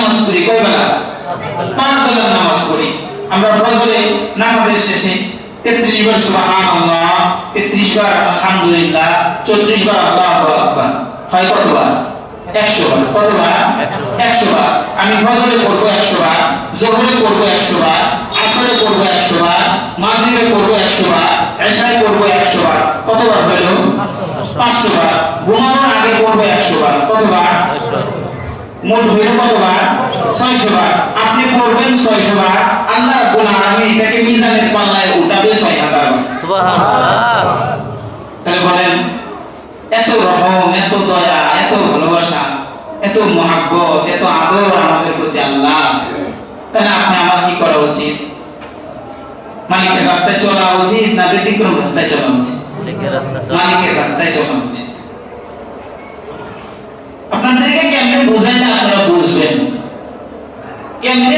নামাজ পড়ি কয় বেলা? 5 বেলার নামাজ পড়ি। আমরা ফজরে নামাজের শেষে 33 বার সুবহানাল্লাহ, 33 বার আলহামদুলিল্লাহ, 34 বার আল্লাহু আকবার, হয় কতবার? 100 বার। কতবার? 100 বার। আমি ফজরে পড়ব 100 বার, যোহরে পড়ব 100 বার, আসরে পড়ব 100 বার, মাগরিবে পড়ব 100 বার, এশায় পড়ব 100 বার। কতবার হলো? 500 বার। ঘুমানোর আগে পড়ব 100 বার। কতবার? মোট হইল কতবার? 600 বার। আপনি পড়বেন 600 বার, আল্লাহ রাব্বুল আলামিন এটাকে মিজানের পাল্লায় উঠাবে 6000 বার। সুবহানাল্লাহ। তাহলে বলেন, এত রহম, এত দয়া, এত ভালোবাসা, এত মহাব্বত, এত আদর আমাদের প্রতি আল্লাহ, তাহলে আপনি আমার কি করা উচিত? মালিকের রাস্তায় চলা উচিত না ব্যতিক্রম রাস্তায় চলা উচিত? মালিকের রাস্তায় চলা উচিত। আপনাদেরকে কেমনে বুঝাইলে আপনারা বুঝবেন, কেমনে